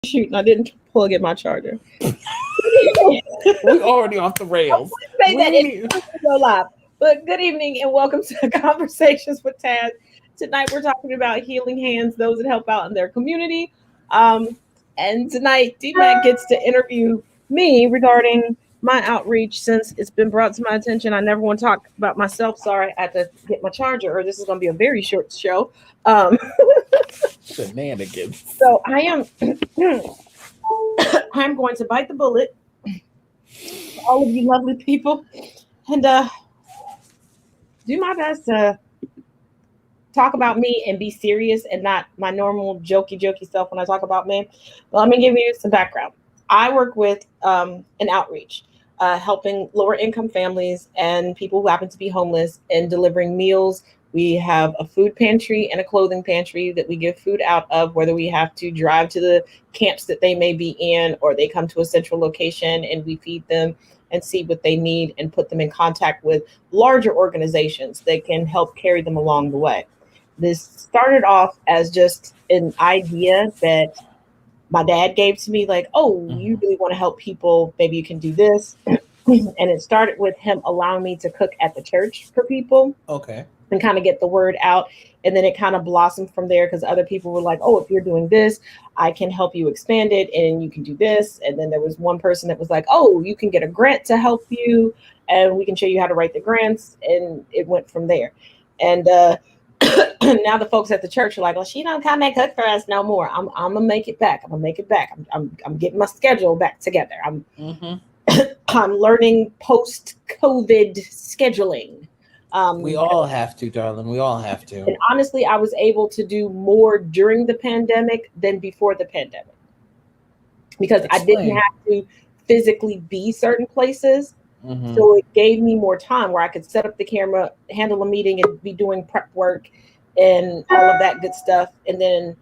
Shoot, and I didn't plug in my charger. We're already off the rails. Say We that it's need- go live. But good evening and welcome to Conversations with Taz. Tonight we're talking about healing hands, those that help out in their community. And tonight DMAC gets to interview me regarding my outreach since it's been brought to my attention. I never want to talk about myself. Sorry, I had to get my charger, or this is going to be a very short show. Um, Shenanigans. so I am I'm going to bite the bullet for all of you lovely people and do my best to talk about me and be serious and not my normal jokey self when I talk about me. Well, let me give you some background. I work with an outreach, helping lower income families and people who happen to be homeless and delivering meals. We have a food pantry and a clothing pantry that we give food out of, whether we have to drive to the camps that they may be in or they come to a central location and we feed them and see what they need and put them in contact with larger organizations that can help carry them along the way. This started off as just an idea that my dad gave to me, like, oh, you really want to help people, maybe you can do this. And it started with him allowing me to cook at the church for people Okay. and kind of get the word out. And then it kind of blossomed from there because other people were like, oh, if you're doing this, I can help you expand it and you can do this. And then there was one person that was like, oh, you can get a grant to help you and we can show you how to write the grants. And it went from there. And now the folks at the church are like, well, she don't come and cook for us no more. I'm gonna make it back. I'm getting my schedule back together. I'm learning post COVID scheduling. We all have to, darling. We all have to. And honestly, I was able to do more during the pandemic than before the pandemic because I didn't have to physically be certain places. So it gave me more time where I could set up the camera, handle a meeting, and be doing prep work and all of that good stuff, and then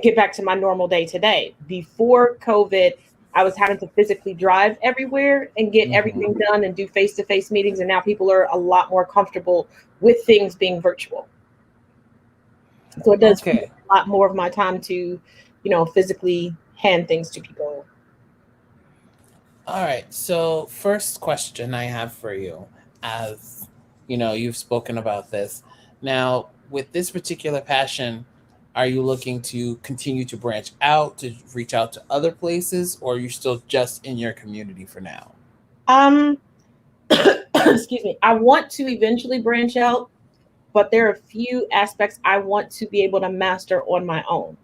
get back to my normal day to day. Before COVID, I was having to physically drive everywhere and get everything done and do face-to-face meetings, and now people are a lot more comfortable with things being virtual. So it does take a lot more of my time to, physically hand things to people. All right. So, first question I have for you, as you've spoken about this. Now, with this particular passion, are you looking to continue to branch out, to reach out to other places, or are you still just in your community for now? Excuse me. I want to eventually branch out, but there are a few aspects I want to be able to master on my own.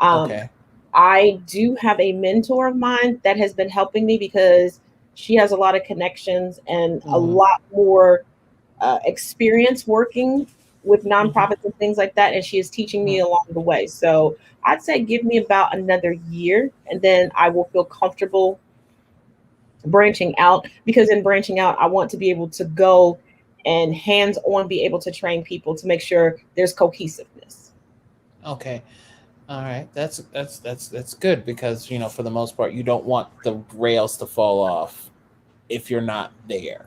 Okay. I do have a mentor of mine that has been helping me because she has a lot of connections and a lot more experience working with nonprofits and things like that. And she is teaching me along the way. So I'd say give me about another year and then I will feel comfortable branching out, because in branching out, I want to be able to go and hands on be able to train people to make sure there's cohesiveness. Okay. All right, that's good because for the most part you don't want the rails to fall off if you're not there.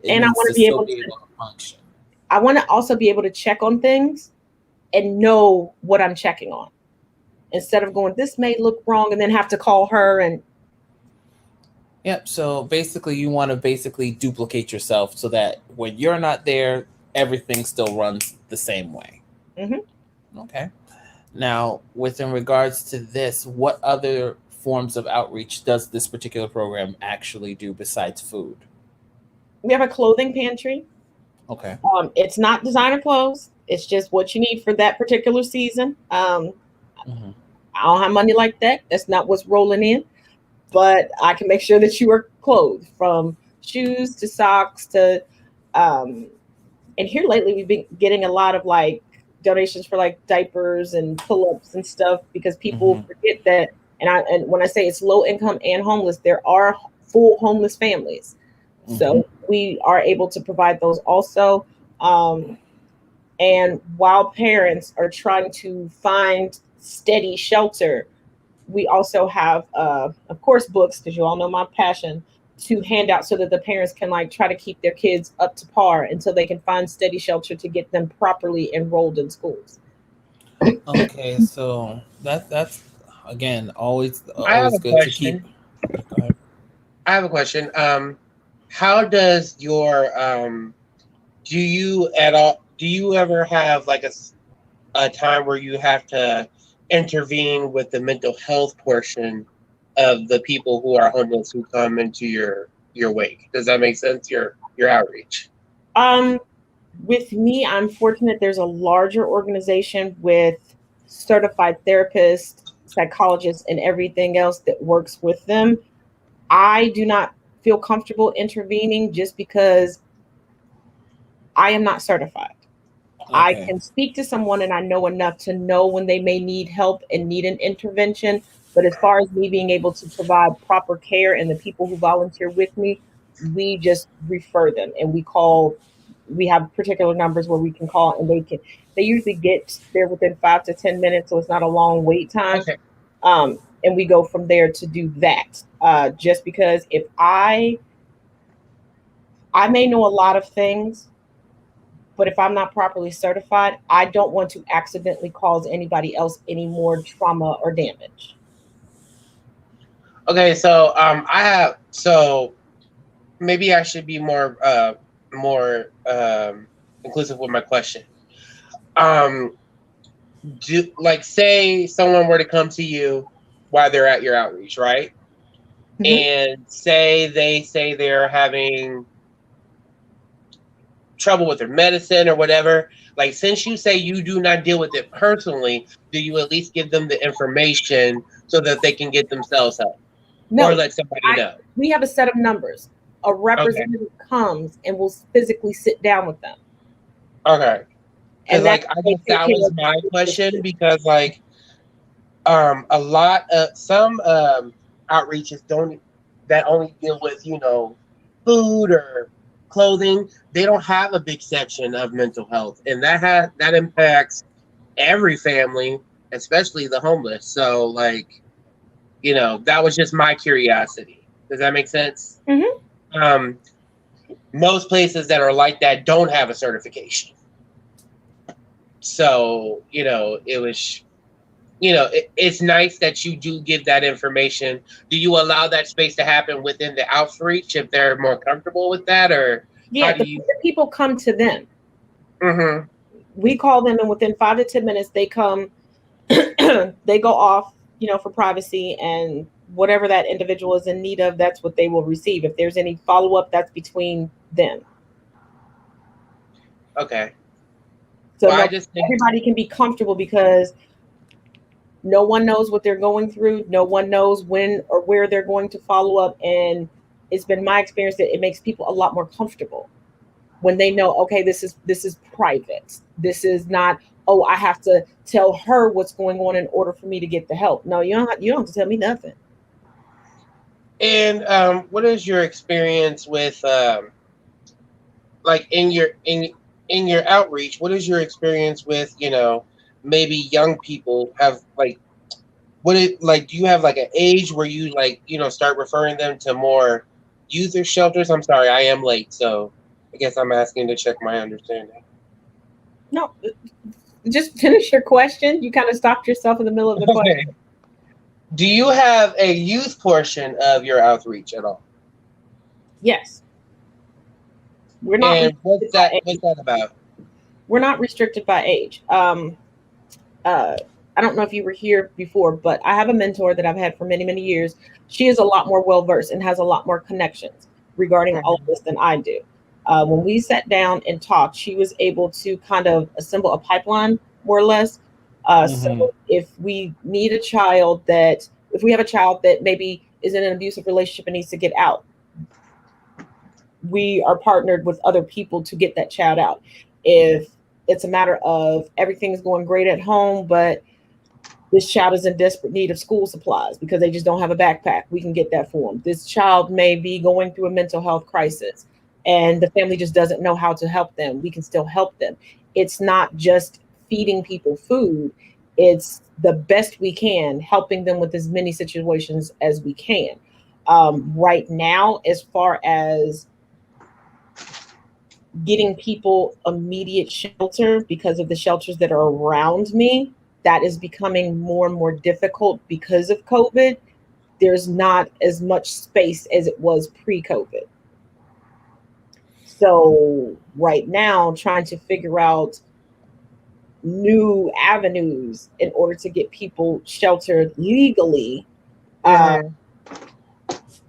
It And I needs want to to be still able be to able to function. I want to also be able to check on things and know what I'm checking on instead of going, this may look wrong, and then have to call her. And Yep. So basically, you want to basically duplicate yourself so that when you're not there, everything still runs the same way. Okay. Now, within regards to this, what other forms of outreach does this particular program actually do besides food? we have a clothing pantry. Okay. It's not designer clothes. It's just what you need for that particular season. I don't have money like that. That's not what's rolling in. But I can make sure that you are clothed, from shoes to socks to and here lately we've been getting a lot of like donations for like diapers and pull-ups and stuff because people forget that. And when I say it's low income and homeless, there are full homeless families. So we are able to provide those also. And while parents are trying to find steady shelter, we also have, of course, books, because you all know my passion, to hand out so that the parents can like try to keep their kids up to par until they can find steady shelter to get them properly enrolled in schools. Okay, so that's again, always I have a good to keep. question. Go ahead. I have a question. How does your do you ever have like a time where you have to intervene with the mental health portion of the people who are homeless who come into your wake? Does that make sense? Your outreach. With me, I'm fortunate there's a larger organization with certified therapists, psychologists, and everything else that works with them. I do not feel comfortable intervening just because I am not certified. I Okay. can speak to someone and I know enough to know when they may need help and need an intervention. But as far as me being able to provide proper care and the people who volunteer with me, we just refer them and we have particular numbers where we can call and they usually get there within 5 to 10 minutes. So it's not a long wait time. Okay. And we go from there to do that. Just because if I may know a lot of things, but if I'm not properly certified, I don't want to accidentally cause anybody else any more trauma or damage. Okay, so I have maybe I should be more inclusive with my question. Do like say someone were to come to you while they're at your outreach, right? And say they're having trouble with their medicine or whatever. Like since you say you do not deal with it personally, do you at least give them the information so that they can get themselves help? No, Or let somebody know? we have a set of numbers. A representative comes and will physically sit down with them. Okay. Because And like that's I guess that was my question because like a lot of some outreaches don't that only deal with food or clothing. They don't have a big section of mental health, and that impacts every family, especially the homeless. So like that was just my curiosity. Does that make sense? Most places that are like that don't have a certification. So it was it's nice that you do give that information. Do you allow that space to happen within the outreach if they're more comfortable with that, or yeah, the people come to them. We call them, and within 5 to 10 minutes, they come. They go off, for privacy, and whatever that individual is in need of, that's what they will receive. If there's any follow up, that's between them. Okay. So everybody can be comfortable because no one knows what they're going through. No one knows when or where they're going to follow up. And it's been my experience that it makes people a lot more comfortable when they know, okay, this is private. This is not, oh, I have to tell her what's going on in order for me to get the help. No, you don't have to tell me nothing. And what is your experience with like in your outreach? What is your experience with maybe young people have like do you have like an age where you start referring them to more youth or shelters? I'm sorry, I am late, so I guess I'm asking to check my understanding. No, just finish your question. You kind of stopped yourself in the middle of the question. Do you have a youth portion of your outreach at all? Yes. We're not. And what's that about? We're not restricted by age. I don't know if you were here before, but I have a mentor that I've had for many, many years. She is a lot more well-versed and has a lot more connections regarding all of this than I do. When we sat down and talked, she was able to kind of assemble a pipeline, more or less. So if we need if we have a child that maybe is in an abusive relationship and needs to get out, we are partnered with other people to get that child out. If it's a matter of everything's going great at home, but this child is in desperate need of school supplies because they just don't have a backpack, we can get that for them. This child may be going through a mental health crisis and the family just doesn't know how to help them. We can still help them. It's not just feeding people food. It's the best we can, helping them with as many situations as we can. Right now, as far as getting people immediate shelter because of the shelters that are around me, that is becoming more and more difficult because of COVID. There's not as much space as it was pre-COVID. So right now, trying to figure out new avenues in order to get people sheltered legally,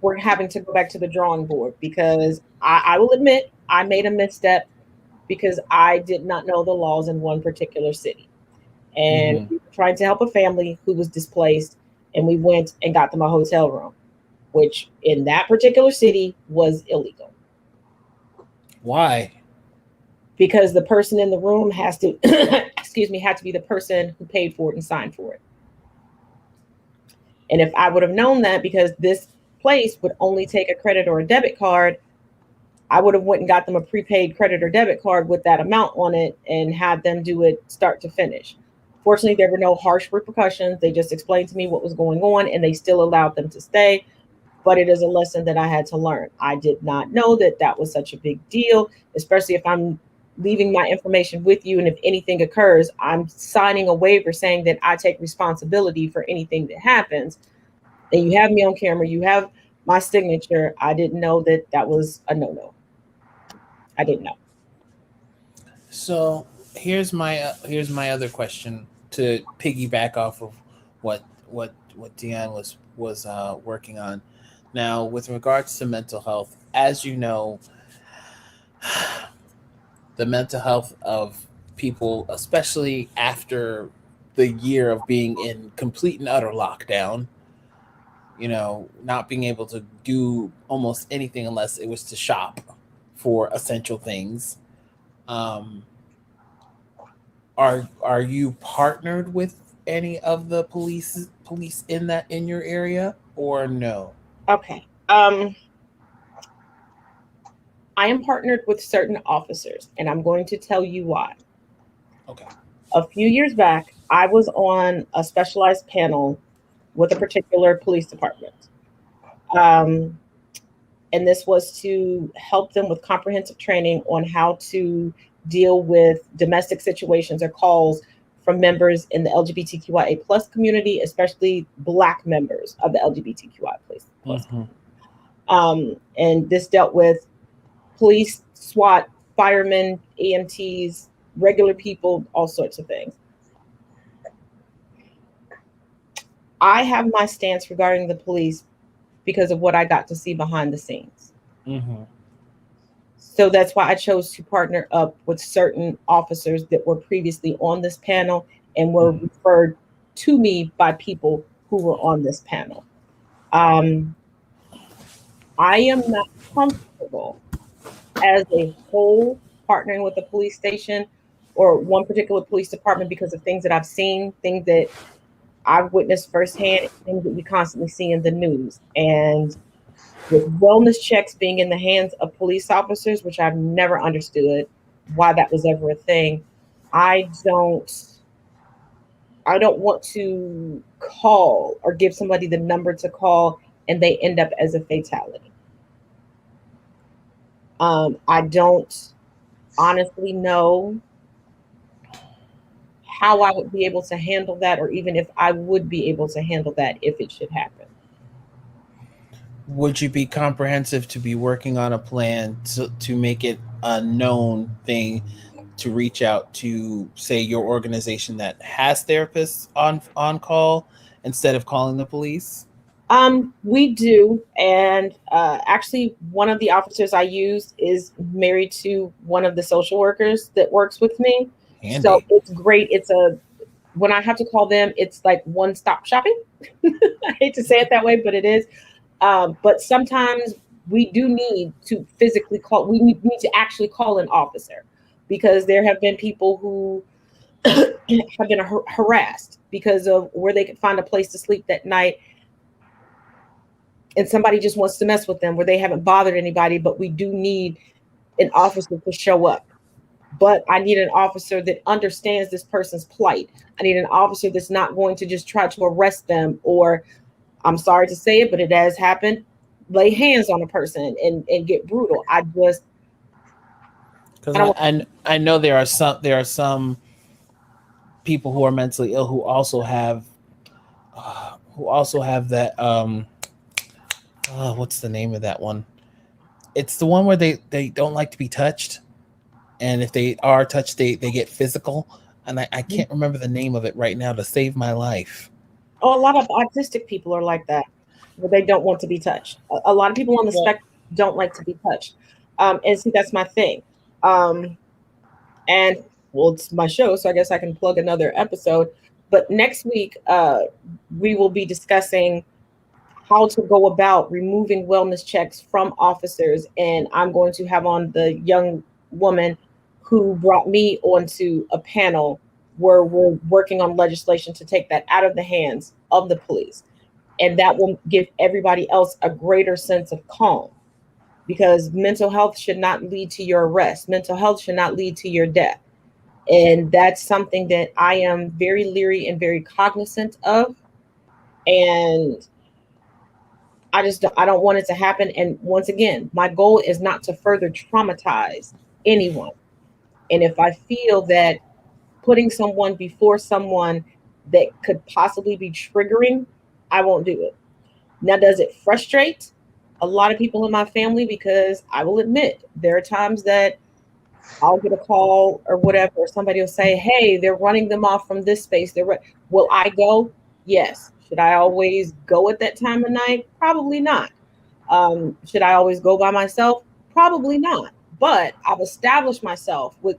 we're having to go back to the drawing board because I will admit I made a misstep because I did not know the laws in one particular city. And we were trying to help a family who was displaced, and we went and got them a hotel room, which in that particular city was illegal. Why? Because the person in the room has to, had to be the person who paid for it and signed for it. And if I would have known that, because this place would only take a credit or a debit card, I would have went and got them a prepaid credit or debit card with that amount on it and had them do it start to finish. Fortunately, there were no harsh repercussions. They just explained to me what was going on, and they still allowed them to stay. But it is a lesson that I had to learn. I did not know that that was such a big deal, especially if I'm leaving my information with you. And if anything occurs, I'm signing a waiver saying that I take responsibility for anything that happens. And you have me on camera, you have my signature. I didn't know that that was a no-no. I didn't know. So here's my other question to piggyback off of what Deanne was working on. Now, with regards to mental health, as you know, the mental health of people, especially after the year of being in complete and utter lockdown, not being able to do almost anything unless it was to shop for essential things. Are you partnered with any of the police in your area, or no? Okay. I am partnered with certain officers, and I'm going to tell you why. Okay. A few years back, I was on a specialized panel with a particular police department. And this was to help them with comprehensive training on how to deal with domestic situations or calls from members in the LGBTQIA plus community, especially Black members of the LGBTQIA plus. And this dealt with police, SWAT, firemen, EMTs, regular people, all sorts of things. I have my stance regarding the police because of what I got to see behind the scenes. So that's why I chose to partner up with certain officers that were previously on this panel and were referred to me by people who were on this panel. I am not comfortable as a whole partnering with a police station or one particular police department because of things that I've seen, things that I've witnessed firsthand, things that we constantly see in the news. And with wellness checks being in the hands of police officers, which I've never understood why that was ever a thing, I don't want to call or give somebody the number to call and they end up as a fatality. I don't honestly know how I would be able to handle that, or even if I would be able to handle that if it should happen. Would you be comprehensive to be working on a plan to make it a known thing to reach out to, say, your organization that has therapists on call instead of calling the police? We do. And actually, one of the officers I use is married to one of the social workers that works with me. Handy. So it's great. When I have to call them, it's like one-stop shopping. I hate to say it that way, but it is. But sometimes we do need to physically call. We need to actually call an officer because there have been people who have been harassed because of where they could find a place to sleep that night. And somebody just wants to mess with them where they haven't bothered anybody, but we do need an officer to show up. But I need an officer that understands this person's plight. I need an officer that's not going to just try to arrest them or, I'm sorry to say it, but it has happened, lay hands on a person and get brutal. Because I know there are some people who are mentally ill who also have that what's the name of that one? It's the one where they don't like to be touched, and if they are touched, they get physical. And I can't remember the name of it right now to save my life. Oh, a lot of autistic people are like that, where they don't want to be touched. A lot of people on the spectrum don't like to be touched. And see, that's my thing. And well, it's my show, so I guess I can plug another episode. But next week, we will be discussing how to go about removing wellness checks from officers. And I'm going to have on the young woman who brought me onto a panel where we're working on legislation to take that out of the hands of the police. And that will give everybody else a greater sense of calm, because mental health should not lead to your arrest. Mental health should not lead to your death. And that's something that I am very leery and very cognizant of. And I don't want it to happen. And once again, my goal is not to further traumatize anyone. And if I feel that putting someone before someone that could possibly be triggering, I won't do it. Now, does it frustrate a lot of people in my family? Because I will admit, there are times that I'll get a call or whatever, or somebody will say, hey, they're running them off from this space. Will I go? Yes. Should I always go at that time of night? Probably not. Should I always go by myself? Probably not. But I've established myself with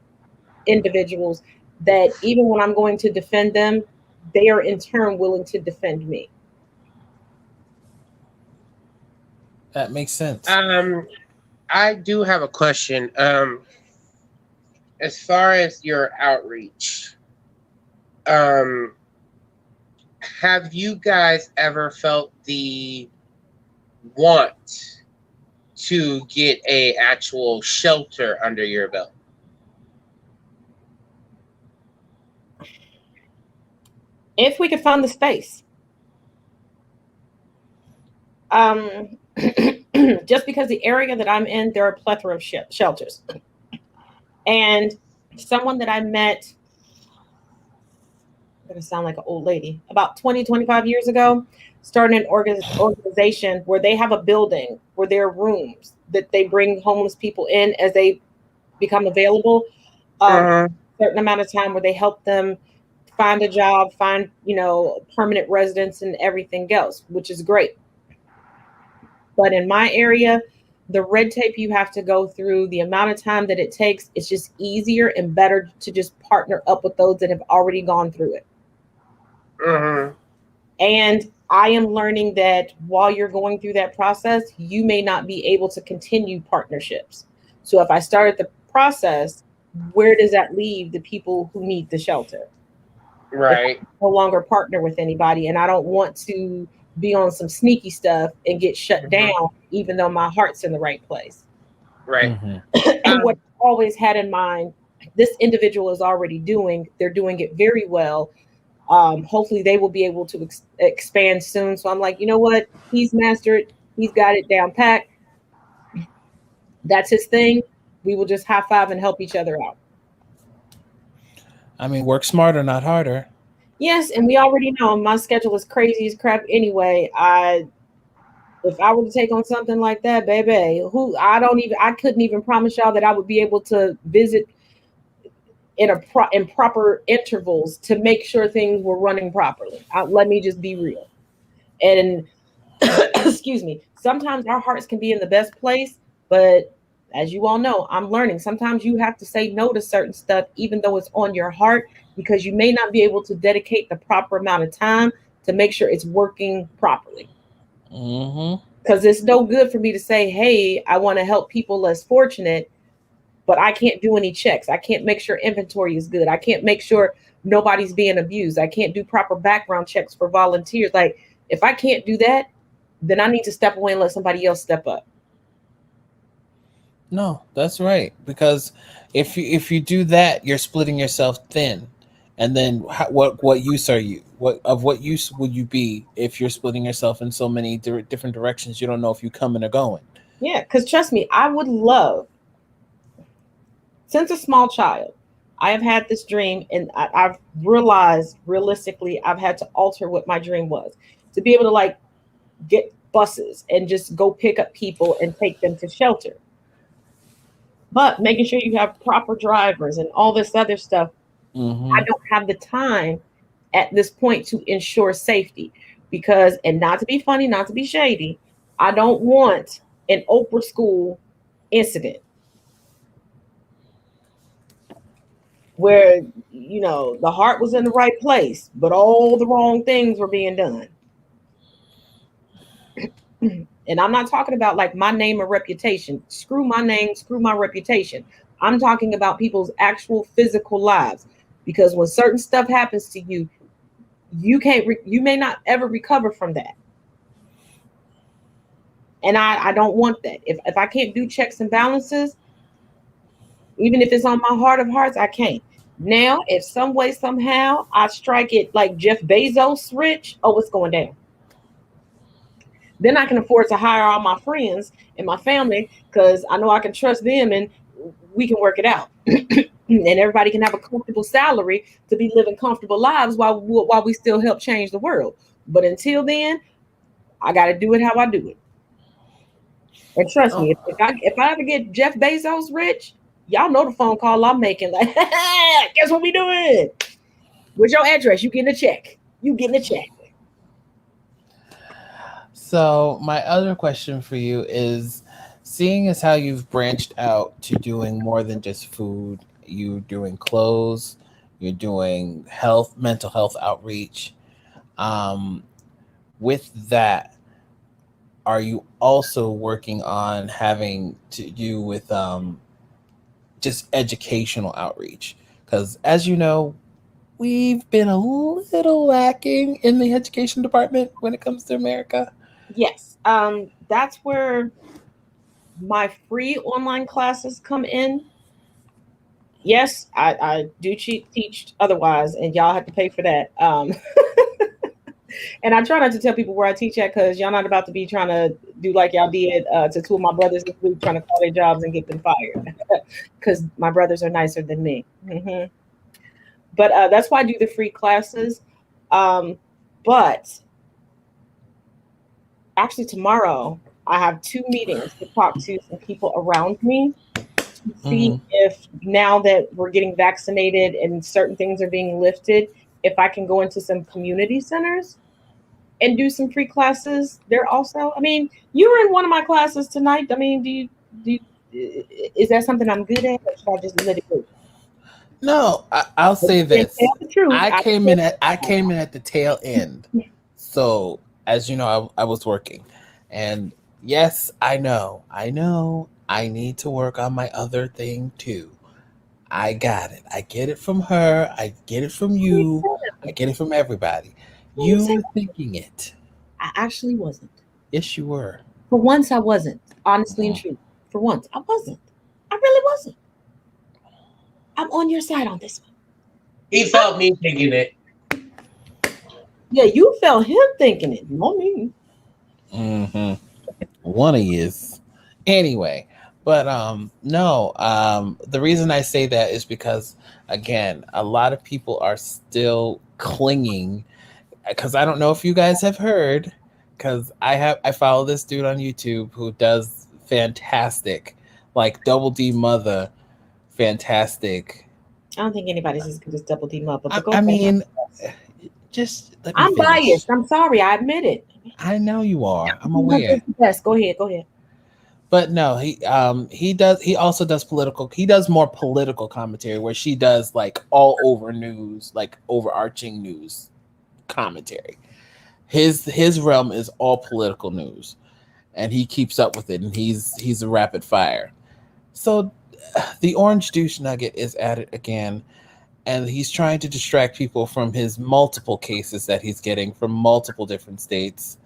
individuals that even when I'm going to defend them, they are in turn willing to defend me. That makes sense. I do have a question. As far as your outreach, have you guys ever felt the want to get a actual shelter under your belt? If we could find the space. Just because the area that I'm in, there are a plethora of shelters. And someone that I met, I'm going to sound like an old lady, about 20, 25 years ago, started an organization where they have a building where there are rooms that they bring homeless people in as they become available. A certain amount of time where they help them find a job, find, permanent residence and everything else, which is great. But in my area, the red tape you have to go through, the amount of time that it takes, it's just easier and better to just partner up with those that have already gone through it. And I am learning that while you're going through that process, you may not be able to continue partnerships. So if I started the process, where does that leave the people who need the shelter? Right. I no longer partner with anybody, and I don't want to be on some sneaky stuff and get shut down, even though my heart's in the right place. Right. And what I always had in mind, this individual is already doing, they're doing it very well. Hopefully they will be able to expand soon. So I'm like, you know what? He's mastered. He's got it down pat. That's his thing. We will just high five and help each other out. I mean, work smarter, not harder. Yes, and we already know my schedule is crazy as crap anyway. If I were to take on something like that, baby, I couldn't even promise y'all that I would be able to visit in proper intervals to make sure things were running properly. Let me just be real. And excuse me, sometimes our hearts can be in the best place, but as you all know, I'm learning. Sometimes you have to say no to certain stuff, even though it's on your heart, because you may not be able to dedicate the proper amount of time to make sure it's working properly. Because it's no good for me to say, hey, I want to help people less fortunate, but I can't do any checks. I can't make sure inventory is good. I can't make sure nobody's being abused. I can't do proper background checks for volunteers. Like, if I can't do that, then I need to step away and let somebody else step up. No, that's right. Because if you do that, you're splitting yourself thin. And then what use are you? What use would you be if you're splitting yourself in so many different directions? You don't know if you're coming or going. Yeah, because trust me, I would love, since a small child, I have had this dream, and I've realized realistically, I've had to alter what my dream was to be able to like get buses and just go pick up people and take them to shelter. But making sure you have proper drivers and all this other stuff, I Mm-hmm. don't have the time at this point to ensure safety because, and not to be funny, not to be shady, I don't want an Oprah school incident where the heart was in the right place, but all the wrong things were being done. And I'm not talking about like my name or reputation. Screw my name, screw my reputation. I'm talking about people's actual physical lives. Because when certain stuff happens to you, you may not ever recover from that. And I don't want that. If I can't do checks and balances, even if it's on my heart of hearts, I can't. Now, if some way, somehow I strike it like Jeff Bezos rich, oh, it's going down. Then I can afford to hire all my friends and my family because I know I can trust them and we can work it out. And everybody can have a comfortable salary to be living comfortable lives while we still help change the world. But until then, I got to do it how I do it. And trust me, if I ever get Jeff Bezos rich, y'all know the phone call I'm making. Like, guess what we doing? What's your address? You getting a check? You getting a check? So my other question for you is, seeing as how you've branched out to doing more than just food, you're doing clothes, you're doing mental health outreach. Um, with that, are you also working on having to do with just educational outreach? Because as you know, we've been a little lacking in the education department when it comes to America. Yes. That's where my free online classes come in. Yes, I do teach otherwise, and y'all have to pay for that. And I try not to tell people where I teach at because y'all not about to be trying to do like y'all did to two of my brothers this week, trying to call their jobs and get them fired because my brothers are nicer than me. But that's why I do the free classes. But actually, tomorrow I have 2 meetings to talk to some people around me to see if now that we're getting vaccinated and certain things are being lifted, if I can go into some community centers and do some free classes there also. I mean, you were in one of my classes tonight. I mean, is that something I'm good at, or should I just let it go? No, I'll say this. Tell the truth. I came in at the tail end. So as you know, I was working, and yes, I know, I need to work on my other thing too. I got it. I get it from her. I get it from you. I get it from everybody. You were thinking it. I actually wasn't. Yes, you were. For once, I wasn't. Honestly and true. For once, I wasn't. I really wasn't. I'm on your side on this one. He felt me thinking it. Yeah, you felt him thinking it, not me. One of yous. Anyway, but no, the reason I say that is because again, a lot of people are still clinging, because I don't know if you guys have heard, because I follow this dude on YouTube who does fantastic, like Double D Mother, fantastic. I don't think anybody's as good as Double D Mother. I mean, just I'm biased. I'm sorry. I admit it. I know you are. I'm aware. Yes, go ahead. Go ahead. But no, he does. He also does political. He does more political commentary, where she does like all over news, like overarching news commentary. His realm is all political news, and he keeps up with it. And he's a rapid fire. So the orange douche nugget is at it again, and he's trying to distract people from his multiple cases that he's getting from multiple different states.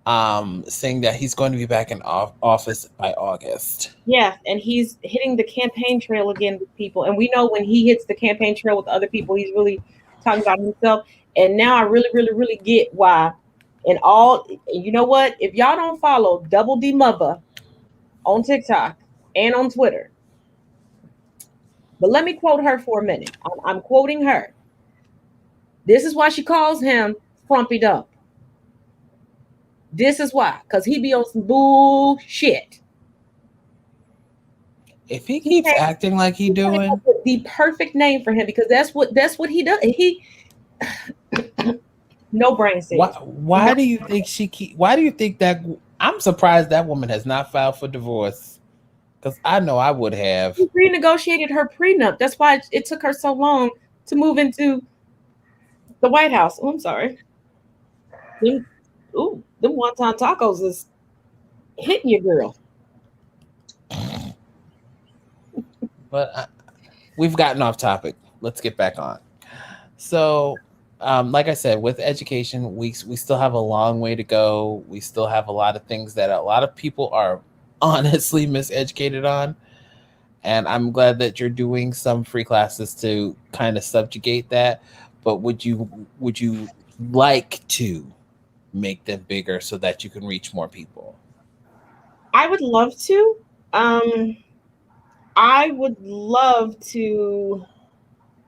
Saying that he's going to be back in office by August. Yeah, and he's hitting the campaign trail again with people. And we know when he hits the campaign trail with other people, he's really talking about himself. And now I really, really, really get why. And you know what? If y'all don't follow Double D Mother on TikTok and on Twitter, But let me quote her for a minute. I'm quoting her. This is why she calls him Frumpy Dump. This is why, because he be on some bullshit. If he keeps acting like he doing, the perfect name for him, because that's what he does. He no brain cells. Why do you think why do you think that? I'm surprised that woman has not filed for divorce, because I know I would have. She renegotiated her prenup. That's why it took her so long to move into the White House. Oh, I'm sorry. Them wonton tacos is hitting you, girl. But we've gotten off topic. Let's get back on. So, like I said, with education, we still have a long way to go. We still have a lot of things that a lot of people are honestly miseducated on. And I'm glad that you're doing some free classes to kind of subjugate that. But would you like to make them bigger so that you can reach more people? I would love to. I would love to.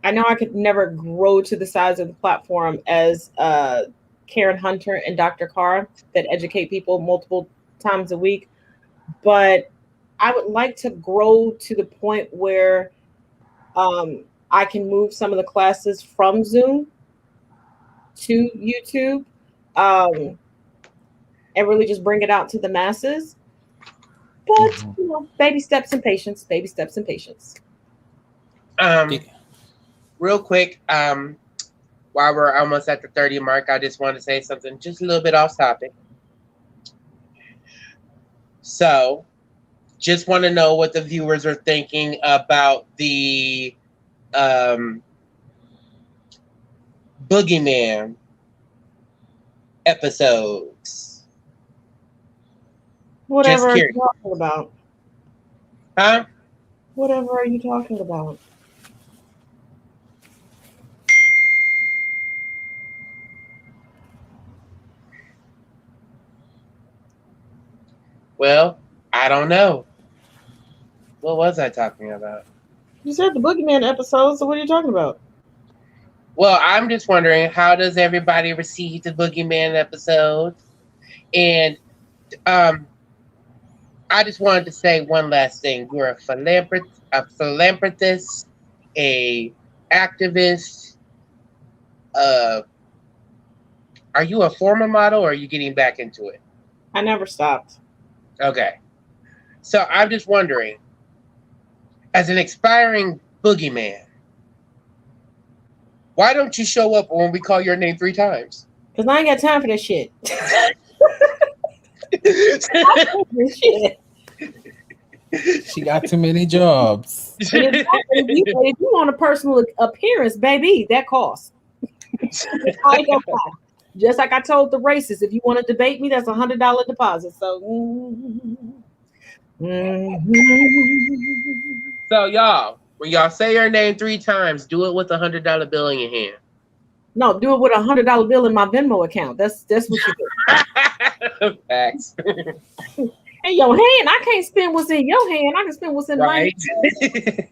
I know I could never grow to the size of the platform as Karen Hunter and Dr. Carr that educate people multiple times a week, but I would like to grow to the point where I can move some of the classes from Zoom to YouTube and really just bring it out to the masses. But baby steps and patience. Baby steps and patience. Real quick, while we're almost at the 30 mark, I just want to say something just a little bit off topic. So, just want to know what the viewers are thinking about the Boogeyman episodes. Whatever are you talking about? Huh? Whatever are you talking about? Well, I don't know. What was I talking about? You said the Boogeyman episode, so what are you talking about? Well, I'm just wondering, how does everybody receive the Boogeyman episode? And I just wanted to say one last thing. You're a philanthropist, a activist. Are you a former model, or are you getting back into it? I never stopped. Okay. So I'm just wondering, as an aspiring boogeyman, why don't you show up when we call your name 3 times? Because I ain't got time for that shit. She got too many jobs. If you want a personal appearance, baby, that costs. Just like I told the racists, if you want to debate me, that's $100 deposit. So, So y'all, when y'all say your name 3 times, do it with a $100 bill in your hand. No, do it with a $100 bill in my Venmo account. That's what you do. Facts. In your hand, I can't spend what's in your hand. I can spend what's in my hand.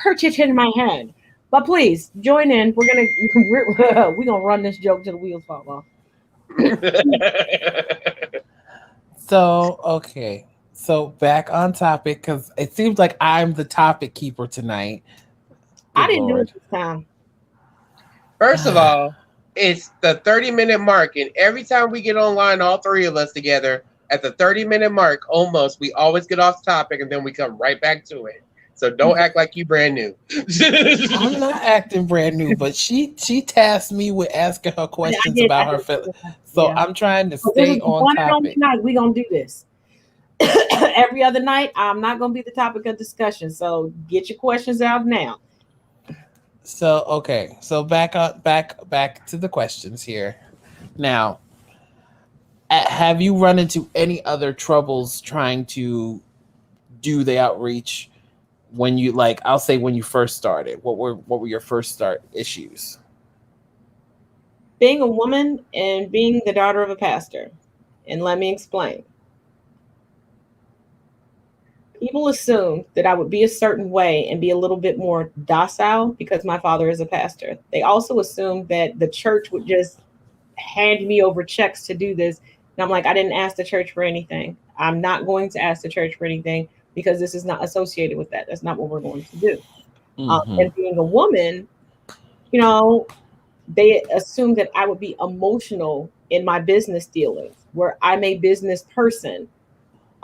Purchase in my hand. But please join in. We're gonna run this joke till the wheels fall off. So okay. So back on topic, because it seems like I'm the topic keeper tonight. I didn't do it this time. First of all, it's the 30-minute mark, and every time we get online, all 3 of us together, at the 30-minute mark, almost, we always get off topic, and then we come right back to it. So don't act like you brand new. I'm not acting brand new, but she tasked me with asking her questions about her feelings. So yeah. I'm trying to stay on topic. Night we gonna do this. Every other night, I'm not gonna be the topic of discussion. So get your questions out now. So okay, so back to the questions here. Now, have you run into any other troubles trying to do the outreach when you I'll say when you first started? What were your first start issues? Being a woman and being the daughter of a pastor. And let me explain. People assumed that I would be a certain way and be a little bit more docile because my father is a pastor. They also assumed that the church would just hand me over checks to do this. And I'm like, I didn't ask the church for anything. I'm not going to ask the church for anything because this is not associated with that. That's not what we're going to do. And being a woman, you know, they assumed that I would be emotional in my business dealings, where I'm a business person.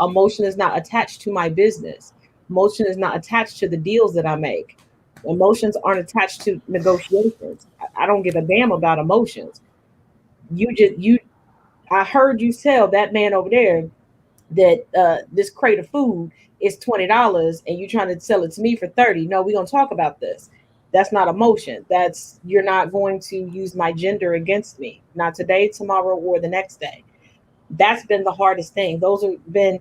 Emotion is not attached to my business. Emotion is not attached to the deals that I make. Emotions aren't attached to negotiations. I don't give a damn about emotions. I heard you tell that man over there that this crate of food is $20 and you trying to sell it to me for 30. No, we're gonna talk about this. That's not emotion. That's You're not going to use my gender against me. Not today, tomorrow, or the next day. That's been the hardest thing. Those have been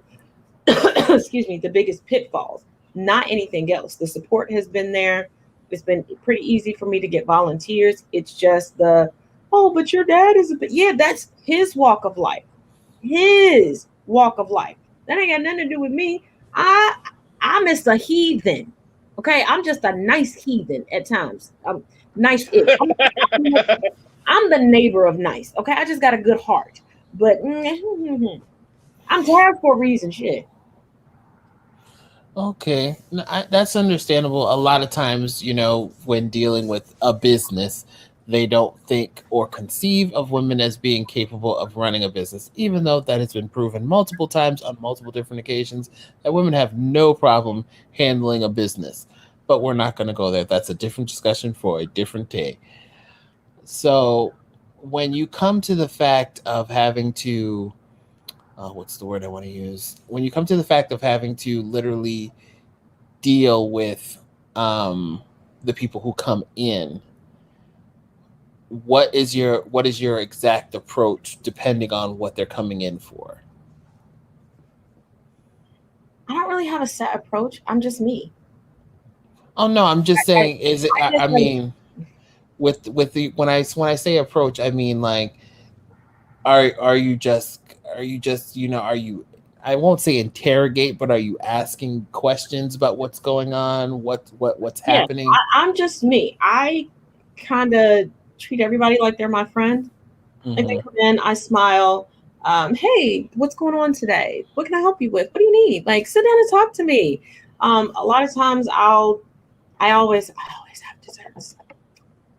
excuse me, the biggest pitfalls, not anything else. The support has been there. It's been pretty easy for me to get volunteers. It's just oh, but your dad is yeah, that's his walk of life. His walk of life. That ain't got nothing to do with me. I'm just a heathen. Okay, I'm just a nice heathen at times. I'm nice. I'm the neighbor of nice. Okay, I just got a good heart. But I'm tired for a reason. Shit. Okay, that's understandable. A lot of times, when dealing with a business, they don't think or conceive of women as being capable of running a business, even though that has been proven multiple times on multiple different occasions that women have no problem handling a business. But we're not going to go there. That's a different discussion for a different day. So when you come to the fact of having to what's the word I want to use? When you come to the fact of having to literally deal with the people who come in, what is your exact approach depending on what they're coming in for? I don't really have a set approach. I'm just me. Oh no, I'm just saying. I mean, with the when I say approach, I mean like, are you just are you, I won't say interrogate, but are you asking questions about what's going on, what's happening? I'm just me. I kind of treat everybody like they're my friend. Like they come in, I smile. Hey, what's going on today? What can I help you with? What do you need? Like, sit down and talk to me. A lot of times I always have desserts.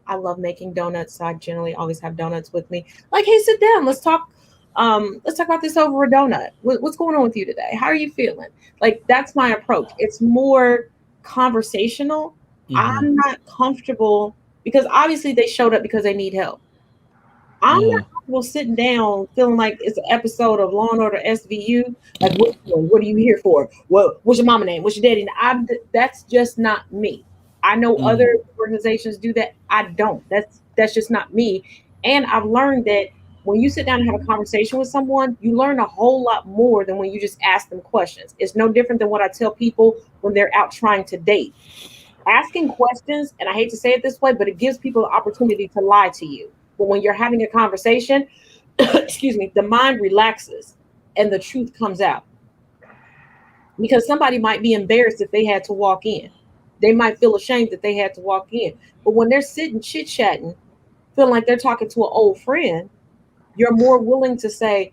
I love making donuts, so I generally always have donuts with me. Like, hey, sit down. Let's talk. Let's talk about this over a donut. What's going on with you today? How are you feeling? Like, that's my approach. It's more conversational. I'm not comfortable because obviously they showed up because they need help. I'm not comfortable sitting down feeling like it's an episode of Law and Order SVU. Like, what are you here for? What's your mama name? What's your daddy? That's just not me. I know other organizations do that. I don't. That's just not me. And I've learned that when you sit down and have a conversation with someone, you learn a whole lot more than when you just ask them questions. It's no different than what I tell people when they're out trying to date. Asking questions, and I hate to say it this way, but it gives people the opportunity to lie to you. But when you're having a conversation, excuse me, the mind relaxes and the truth comes out. Because somebody might be embarrassed if they had to walk in. They might feel ashamed that they had to walk in. But when they're sitting chit-chatting, feeling like they're talking to an old friend, you're more willing to say,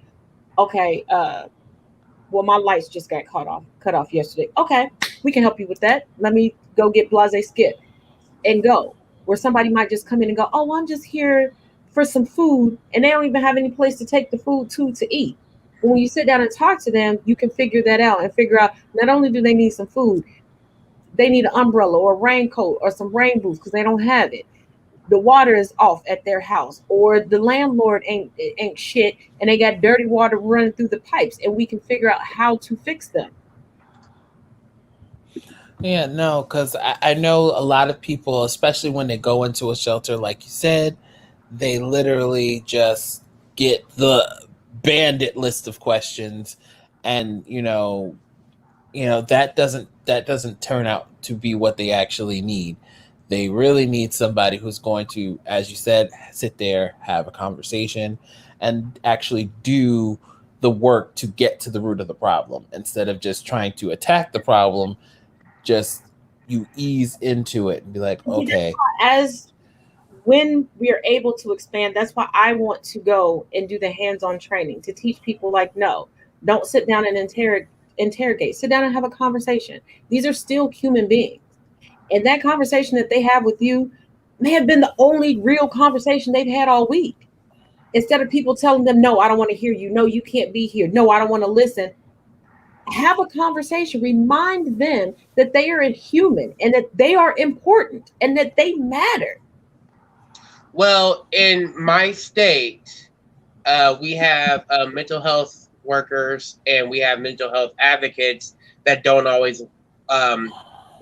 okay, well, my lights just got cut off yesterday. Okay, we can help you with that. Let me go get Blase Skip and go. Where somebody might just come in and go, oh, I'm just here for some food, and they don't even have any place to take the food to eat. But when you sit down and talk to them, you can figure that out and figure out not only do they need some food, they need an umbrella or a raincoat or some rain boots because they don't have it. The water is off at their house, or the landlord ain't shit, and they got dirty water running through the pipes, and we can figure out how to fix them. Yeah, no, because I know a lot of people, especially when they go into a shelter, like you said, they literally just get the bandit list of questions, and that doesn't turn out to be what they actually need. They really need somebody who's going to, as you said, sit there, have a conversation, and actually do the work to get to the root of the problem instead of just trying to attack the problem. Just you ease into it and be like, okay. As when we are able to expand, that's why I want to go and do the hands-on training to teach people like, no, don't sit down and interrogate. Sit down and have a conversation. These are still human beings. And that conversation that they have with you may have been the only real conversation they've had all week. Instead of people telling them, no, I don't want to hear you. No, you can't be here. No, I don't want to listen. Have a conversation. Remind them that they are a human and that they are important and that they matter. Well, in my state, we have mental health workers and we have mental health advocates that don't always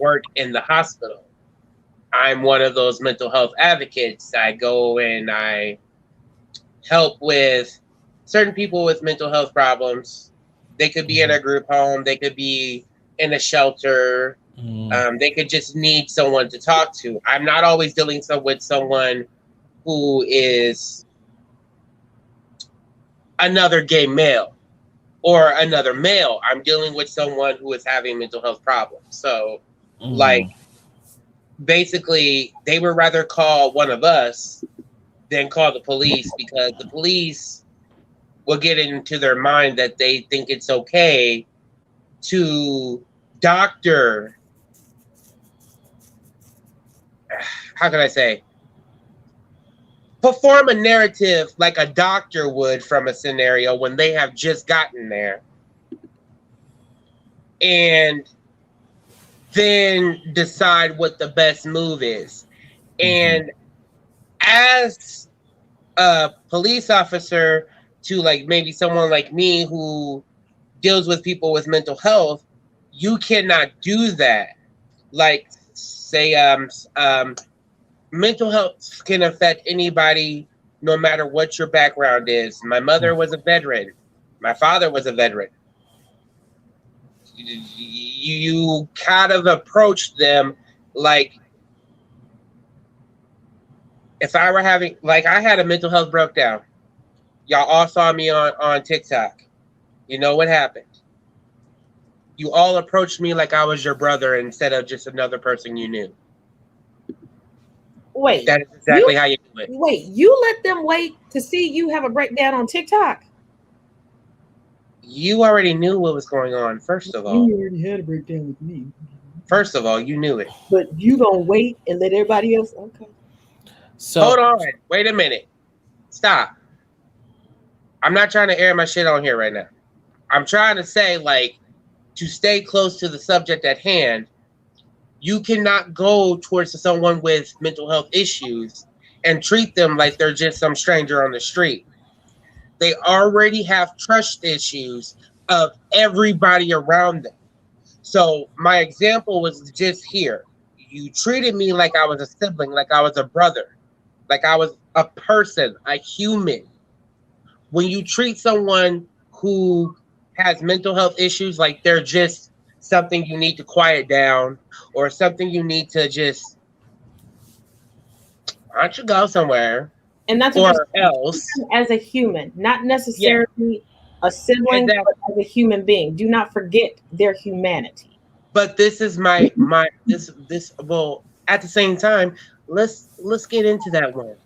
work in the hospital. I'm one of those mental health advocates. I go and I help with certain people with mental health problems. They could be in a group home. They could be in a shelter. They could just need someone to talk to. I'm not always dealing with someone who is another gay male or another male. I'm dealing with someone who is having mental health problems. So, like, basically, they would rather call one of us than call the police because the police will get into their mind that they think it's okay to doctor. How can I say? Perform a narrative like a doctor would from a scenario when they have just gotten there. And then decide what the best move is. And as a police officer to like maybe someone like me who deals with people with mental health, you cannot do that. Like say mental health can affect anybody no matter what your background is. My mother was a veteran. My father was a veteran. You kind of approach them like if I were having, like I had a mental health breakdown. Y'all all saw me on TikTok. You know what happened. You all approached me like I was your brother instead of just another person you knew. Wait. That is exactly how you do it. Wait, you let them wait to see you have a breakdown on TikTok? You already knew what was going on, first of all. You already had a breakdown with me. First of all, you knew it. But you gonna wait and let everybody else? Okay. So hold on. Wait a minute. Stop. I'm not trying to air my shit on here right now. I'm trying to say, like, to stay close to the subject at hand, you cannot go towards someone with mental health issues and treat them like they're just some stranger on the street. They already have trust issues of everybody around them. So my example was just here. You treated me like I was a sibling, like I was a brother, like I was a person, a human. When you treat someone who has mental health issues like they're just something you need to quiet down or something you need to just, why don't you go somewhere? And that's or else as a human, not necessarily a sibling, but as a human being. Do not forget their humanity. But this is this well, at the same time, let's get into that one.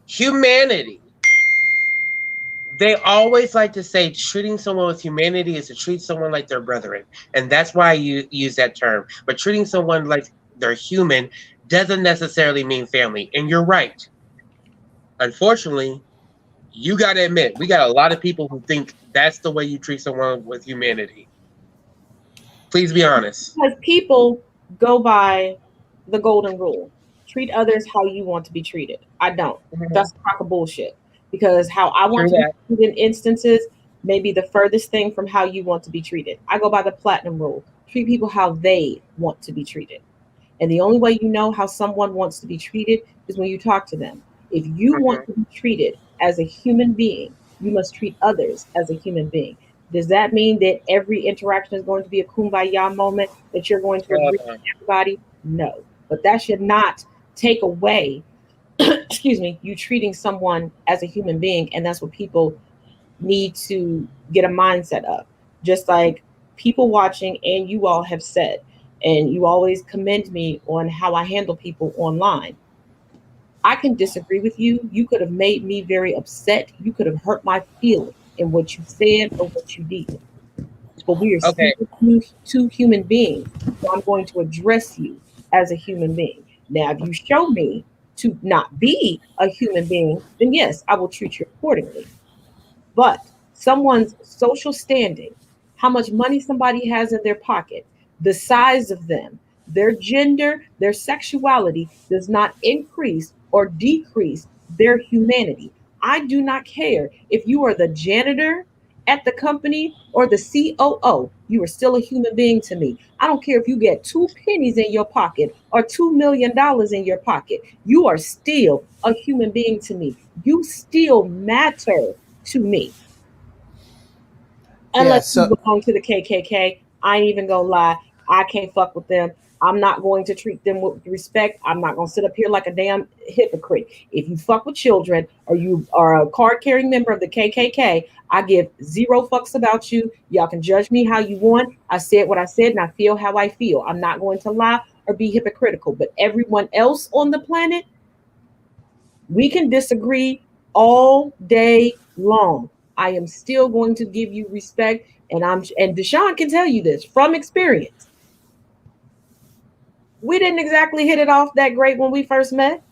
Humanity. They always like to say treating someone with humanity is to treat someone like their brethren. And that's why you use that term. But treating someone like they're human doesn't necessarily mean family. And you're right. Unfortunately, you got to admit, we got a lot of people who think that's the way you treat someone with humanity. Please be honest. Because people go by the golden rule. Treat others how you want to be treated. I don't. That's a crock of bullshit. Because how I want to be treated in instances may be the furthest thing from how you want to be treated. I go by the platinum rule. Treat people how they want to be treated. And the only way you know how someone wants to be treated is when you talk to them. If you want to be treated as a human being, you must treat others as a human being. Does that mean that every interaction is going to be a kumbaya moment, that you're going to agree with everybody? No. But that should not take away, excuse me, you treating someone as a human being. And that's what people need to get a mindset up. Just like people watching and you all have said, and you always commend me on how I handle people online. I can disagree with you. You could have made me very upset. You could have hurt my feelings in what you said or what you did. But we are still Okay. two human beings. So I'm going to address you as a human being. Now, if you show me to not be a human being, then yes, I will treat you accordingly. But someone's social standing, how much money somebody has in their pocket, the size of them, their gender, their sexuality does not increase or decrease their humanity. I do not care if you are the janitor at the company or the COO. You are still a human being to me. I don't care if you get 2 pennies in your pocket or $2 million in your pocket. You are still a human being to me. You still matter to me. Yeah, Unless you so belong to the KKK, I ain't even gonna lie. I can't fuck with them. I'm not going to treat them with respect. I'm not gonna sit up here like a damn hypocrite. If you fuck with children or you are a card carrying member of the KKK, I give zero fucks about you. Y'all can judge me how you want. I said what I said and I feel how I feel. I'm not going to lie or be hypocritical. But everyone else on the planet, we can disagree all day long. I am still going to give you respect, and Deshaun can tell you this from experience. We didn't exactly hit it off that great when we first met.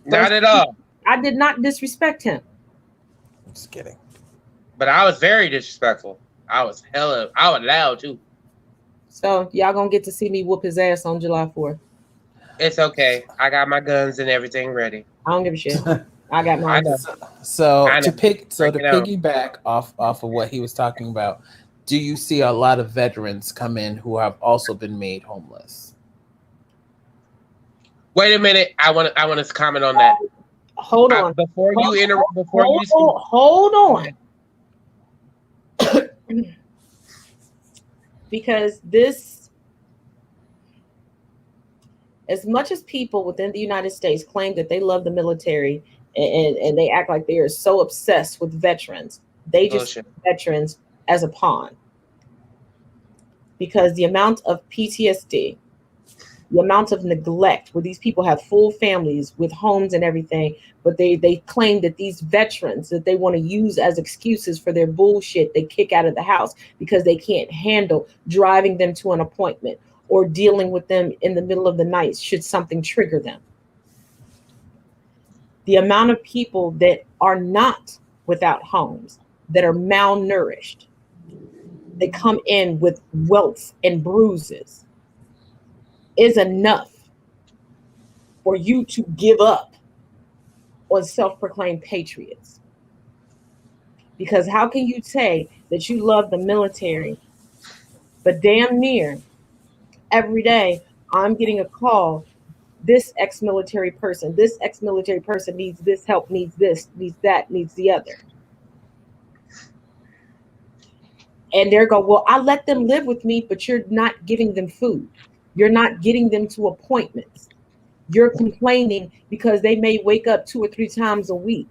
Not at all. I did not disrespect him. I'm just kidding. But I was very disrespectful. I was loud too. So y'all gonna get to see me whoop his ass on July 4th. It's okay. I got my guns and everything ready. I don't give a shit. I got I mine. know. So I know. to Break it out. piggyback off of what he was talking about, do you see a lot of veterans come in who have also been made homeless? Wait a minute. I want to comment on that. Hold on. Before you Hold on. Because this, as much as people within the United States claim that they love the military and they act like they are so obsessed with veterans, they just see veterans as a pawn. Because the amount of PTSD, the amount of neglect, where these people have full families with homes and everything, but they claim that these veterans that they want to use as excuses for their bullshit, they kick out of the house because they can't handle driving them to an appointment or dealing with them in the middle of the night should something trigger them. The amount of people that are not without homes, that are malnourished, they come in with welts and bruises, is enough for you to give up on self-proclaimed patriots. Because how can you say that you love the military, but damn near every day I'm getting a call, this ex-military person needs this help, needs this, needs that, needs the other. And they're going, well, I let them live with me, but you're not giving them food. You're not getting them to appointments. You're complaining because they may wake up 2 or 3 times a week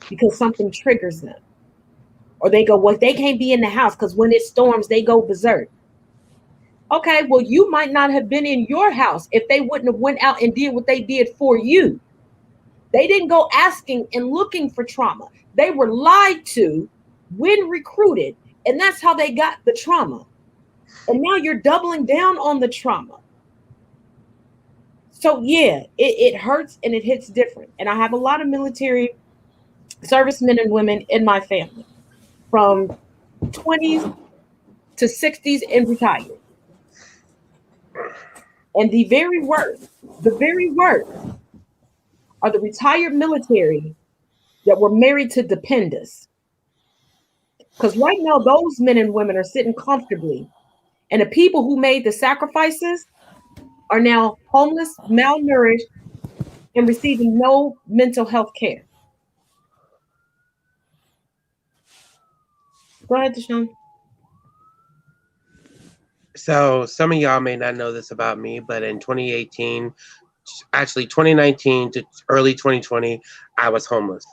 because something triggers them. Or they go, well, they can't be in the house because when it storms, they go berserk. Okay, well, you might not have been in your house if they wouldn't have went out and did what they did for you. They didn't go asking and looking for trauma. They were lied to when recruited, and that's how they got the trauma. And now you're doubling down on the trauma. So yeah, it hurts and it hits different. And I have a lot of military servicemen and women in my family from 20s to 60s and retired. And the very worst are the retired military that were married to dependents. Because right now, those men and women are sitting comfortably. And the people who made the sacrifices are now homeless, malnourished, and receiving no mental health care. Go ahead, Deshaun. So some of y'all may not know this about me, but in 2018, actually 2019 to early 2020, I was homeless.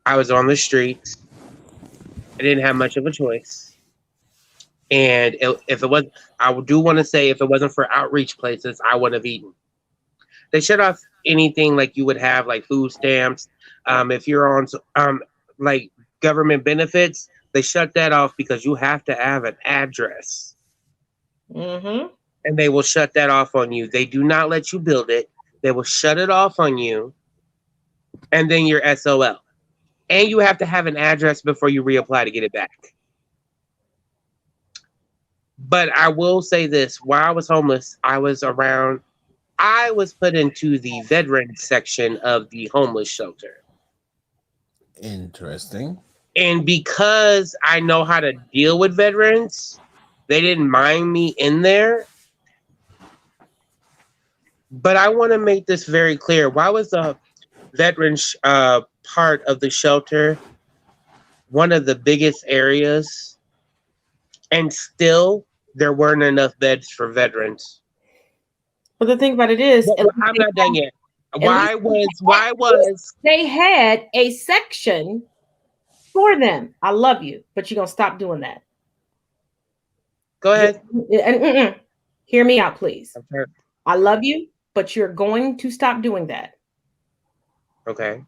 I was on the streets. I didn't have much of a choice. And if it was, I do want to say, if it wasn't for outreach places, I would have eaten. They shut off anything like you would have, like food stamps. If you're on like government benefits, they shut that off because you have to have an address. Mm-hmm. And they will shut that off on you. They do not let you build it. They will shut it off on you. And then you're SOL. And you have to have an address before you reapply to get it back. But I will say this, while I was homeless, I was put into the veteran section of the homeless shelter. Interesting. And because I know how to deal with veterans, they didn't mind me in there. But I want to make this very clear. Why was the veteran part of the shelter one of the biggest areas, and still there weren't enough beds for veterans? But the thing about it is, I'm not done yet. Why was they had a section for them? I love you, but you're gonna stop doing that. Go ahead. Hear me out, please. Okay. I love you, but you're going to stop doing that. Okay.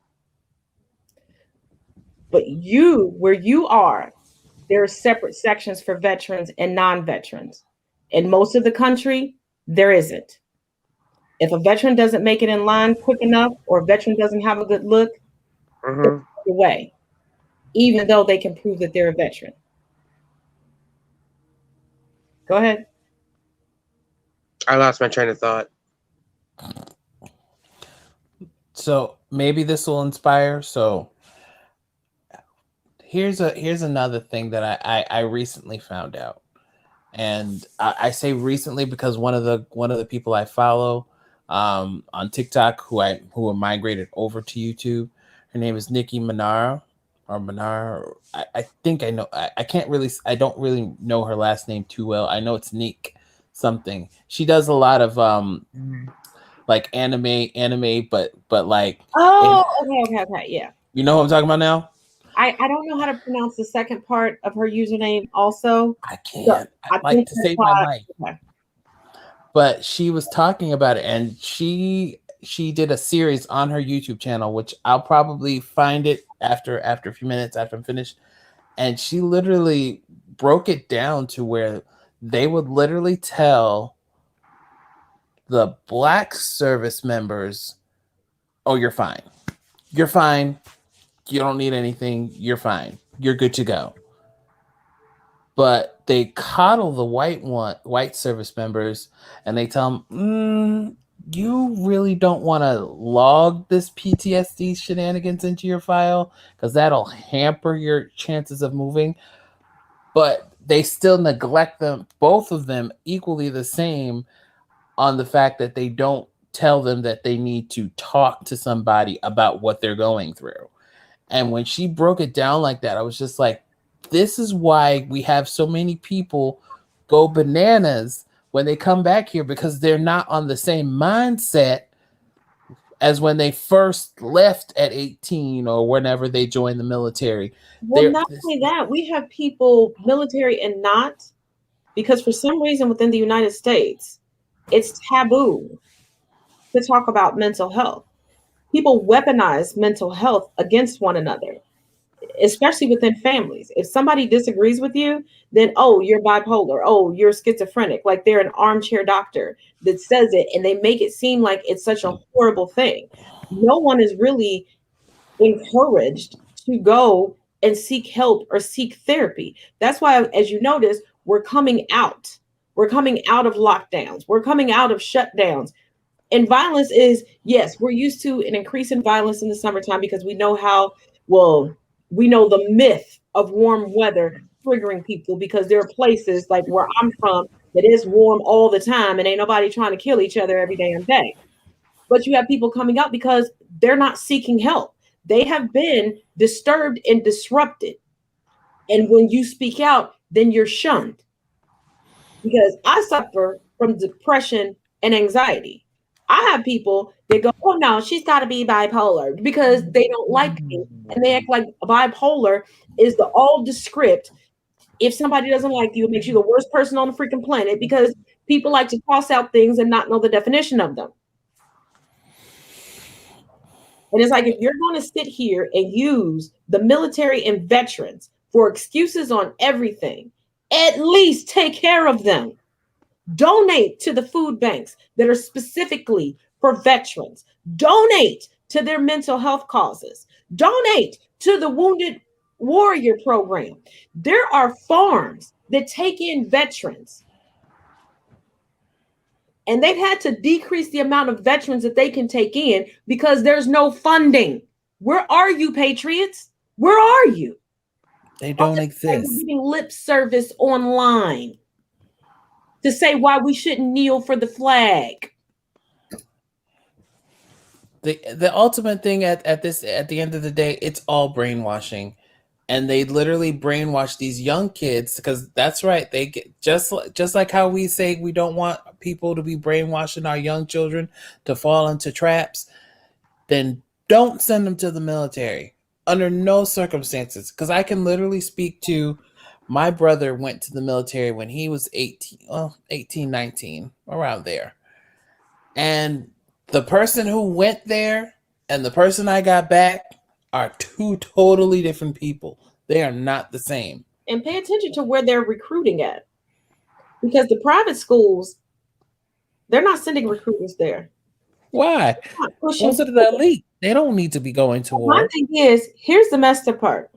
But where you are, there are separate sections for veterans and non-veterans. In most of the country, there isn't. If a veteran doesn't make it in line quick enough, or a veteran doesn't have a good look, they're away, even though they can prove that they're a veteran. Go ahead. I lost my train of thought. So maybe this will inspire. So here's another thing that I recently found out, and I say recently because one of the people I follow on TikTok who migrated over to YouTube, her name is Nikki Minara or Minara. I think I know. I don't really know her last name too well. I know it's Nick something. She does a lot of like anime, but like okay, yeah. You know what I'm talking about now? I don't know how to pronounce the second part of her username also. I can't. I like to save my life. Okay. But she was talking about it, and she did a series on her YouTube channel, which I'll probably find it after a few minutes after I'm finished. And she literally broke it down to where they would literally tell the Black service members, "Oh, you're fine. You're fine. You don't need anything. You're fine. You're good to go." But they coddle the white service members, and they tell them, "You really don't want to log this PTSD shenanigans into your file because that'll hamper your chances of moving." But they still neglect them, both of them, equally the same, on the fact that they don't tell them that they need to talk to somebody about what they're going through. And when she broke it down like that, I was just like, this is why we have so many people go bananas when they come back here, because they're not on the same mindset as when they first left at 18 or whenever they joined the military. Well, not only that, we have people, military and not, because for some reason within the United States, it's taboo to talk about mental health. People weaponize mental health against one another, especially within families. If somebody disagrees with you, then, oh, you're bipolar. Oh, you're schizophrenic. Like they're an armchair doctor that says it, and they make it seem like it's such a horrible thing. No one is really encouraged to go and seek help or seek therapy. That's why, as you notice, we're coming out. We're coming out of lockdowns. We're coming out of shutdowns. And violence is, yes, we're used to an increase in violence in the summertime because we know we know the myth of warm weather triggering people, because there are places like where I'm from that is warm all the time and ain't nobody trying to kill each other every damn day. But you have people coming out because they're not seeking help. They have been disturbed and disrupted. And when you speak out, then you're shunned. Because I suffer from depression and anxiety. I have people that go, oh no, she's got to be bipolar because they don't like me. And they act like bipolar is the all descript. If somebody doesn't like you, it makes you the worst person on the freaking planet because people like to toss out things and not know the definition of them. And it's like, if you're going to sit here and use the military and veterans for excuses on everything, at least take care of them. Donate to the food banks that are specifically for veterans. Donate to their mental health causes. Donate to the Wounded Warrior program. There are farms that take in veterans. And they've had to decrease the amount of veterans that they can take in because there's no funding. Where are you, patriots? Where are you? They don't exist. We're giving lip service online to say why we shouldn't kneel for the flag. The ultimate thing at the end of the day, it's all brainwashing. And they literally brainwash these young kids because that's right. They get just like how we say we don't want people to be brainwashing our young children to fall into traps. Then don't send them to the military under no circumstances. Because I can literally speak to my brother went to the military when he was 18, 19, around there. And the person who went there and the person I got back are two totally different people. They are not the same. And pay attention to where they're recruiting at. Because the private schools, they're not sending recruiters there. Why? Those are the elite. They don't need to be going to war. My thing is, here's the messed up part.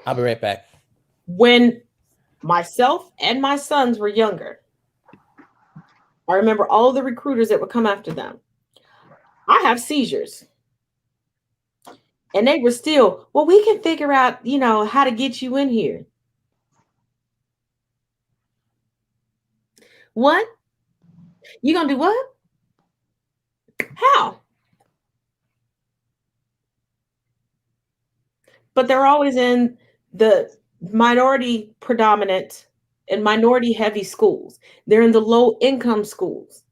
I'll be right back. When myself and my sons were younger, I remember all of the recruiters that would come after them. I have seizures. And they were still, well, we can figure out, how to get you in here. What? You gonna do what? How? But they're always in the minority predominant and minority heavy schools. They're in the low income schools.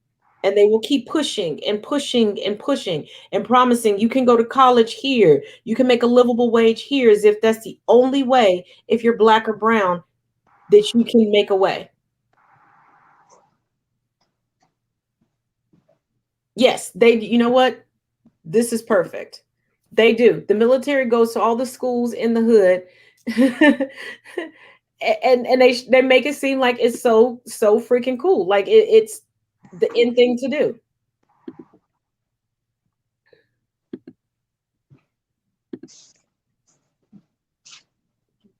And they will keep pushing and pushing and pushing and promising you can go to college here. You can make a livable wage here, as if that's the only way, if you're Black or brown, that you can make a way. Yes, you know what? This is perfect. They do. The military goes to all the schools in the hood and they make it seem like it's so freaking cool. Like it's the in thing to do.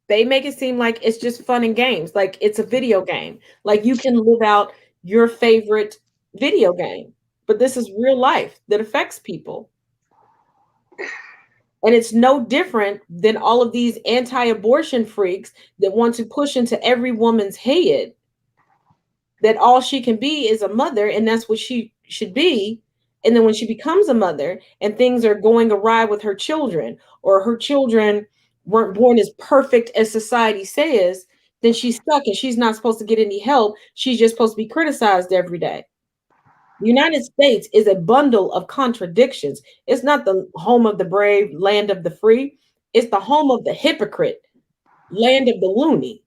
They make it seem like it's just fun and games, like it's a video game. Like you can live out your favorite video game, but this is real life that affects people. And it's no different than all of these anti-abortion freaks that want to push into every woman's head that all she can be is a mother, and that's what she should be. And then when she becomes a mother and things are going awry with her children, or her children weren't born as perfect as society says, then she's stuck and she's not supposed to get any help. She's just supposed to be criticized every day. The United States is a bundle of contradictions. It's not the home of the brave, land of the free. It's the home of the hypocrite, land of the loony.